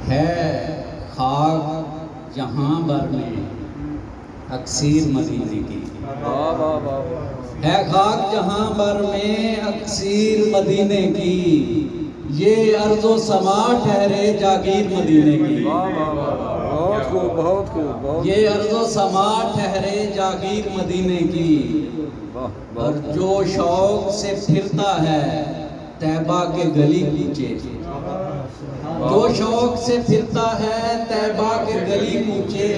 ہے خاک جہاں بر میں اکسیر مدینے کی، ہے خاک جہاں بر میں اکسیر مدینے کی، یہ ارض و سما ٹھہرے جاگیر مدینے کی، بہت خوب بہت خوب یہ ارض و سما ٹھہرے جاگیر مدینے کی، اور جو شوق سے پھرتا ہے طیبہ کے گلی کوچے، جو شوق سے پھرتا ہے طیبہ کے گلی کوچے،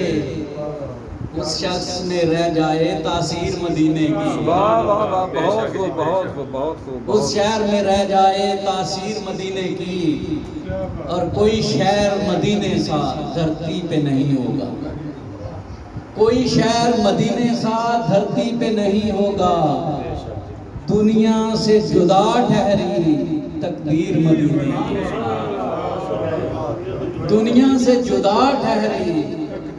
اس شخص میں رہ جائے تاثیر مدینے کی، بہت خوب بہت خوب بہت خوب اس شہر میں رہ جائے تاثیر مدینے کی، اور کوئی شہر مدینے سا دھرتی پہ نہیں ہوگا، کوئی شہر مدینے سا دھرتی پہ نہیں ہوگا، دنیا سے جدا ٹھہری تقدیر مدینے کی، دنیا سے جدا ٹھہری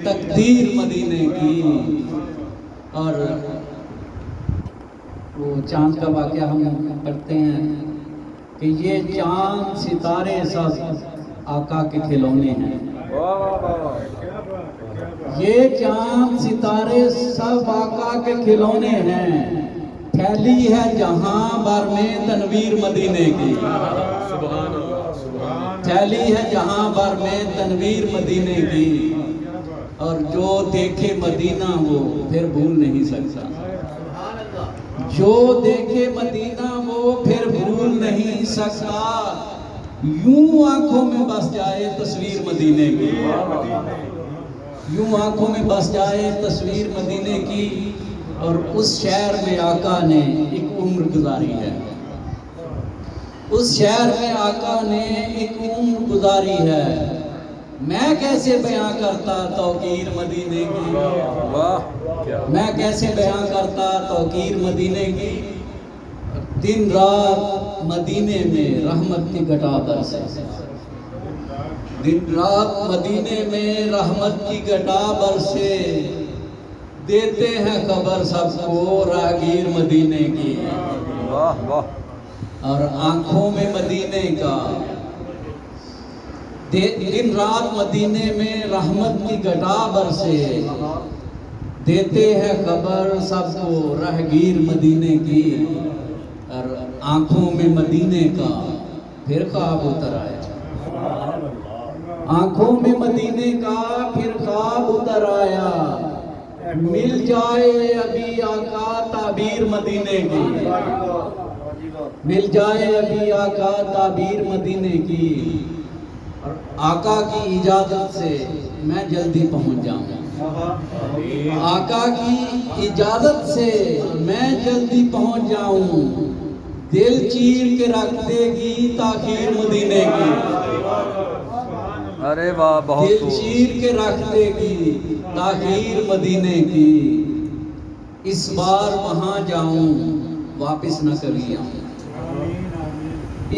تقدیر مدینے کی۔ اور وہ چاند کا واقعہ ہم پڑھتے ہیں کہ یہ چاند ستارے سب آقا کے کھلونے ہیں، یہ چاند ستارے سب آقا کے کھلونے ہیں، پھیلی ہے جہاں بھر میں تنویر مدینے کی، پھیلی ہے جہاں بھر میں تنویر مدینے کی، اور جو دیکھے مدینہ وہ پھر بھول نہیں سکتا، جو دیکھے مدینہ وہ پھر بھول نہیں سکتا، یوں آنکھوں میں بس جائے تصویر مدینے کی، یوں آنکھوں میں بس جائے تصویر مدینے کی، اور اس شہر میں آقا نے ایک عمر گزاری ہے، اس شہر میں آقا نے ایک عمر گزاری ہے، میں کیسے بیاں کرتا توقیر مدینے کی، میں کیسے بیاں کرتا توقیر مدینے کی، دن رات مدینے میں رحمت کی گھٹا برسے، دن رات مدینے میں رحمت کی گھٹا برسے، دیتے ہیں خبر سب کو راہگیر مدینے کی، اور آنکھوں میں مدینے کا، دن رات مدینے میں رحمت کی گھٹا برسے، دیتے ہیں خبر سب کو راہگیر مدینے کی، اور آنکھوں میں مدینے کا پھر خواب اتر آیا، آنکھوں میں مدینے کا پھر خواب اتر آیا، مل جائے ابھی آقا تعبیر مدینے کی، مل جائے ابھی آقا تعبیر مدینے کی، آقا کی اجازت سے میں جلدی پہنچ جاؤں، آقا کی اجازت سے میں جلدی پہنچ جاؤں، دل چیر کے رکھ دے گی تاخیر مدینے کی، ارے واہ بہت دل چیر کے رکھ دے گی تاخیر مدینے کی، اس بار وہاں جاؤں واپس نہ کبھی آؤں،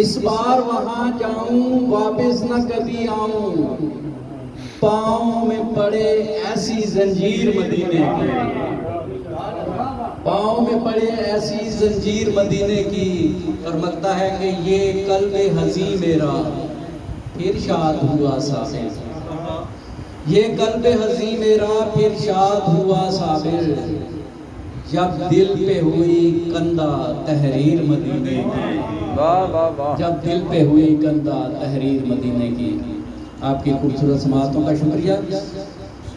اس بار وہاں جاؤں واپس نہ کبھی آؤں، پاؤں میں پڑے ایسی زنجیر مدینے کی، پاؤں میں پڑے ایسی زنجیر مدینے کی، اور لگتا ہے کہ یہ قلب حزیں میرا پھر شاد ہوا صابر، یہ قلب حزیں میرا پھر شاد ہوا صابر، جب دل پہ ہوئی کندہ تحریر مدینے کی، جب دل پہ ہوئی کندہ تحریر مدینے کی۔ آپ کی خوبصورت سماعتوں کا شکریہ،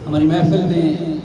ہماری محفل میں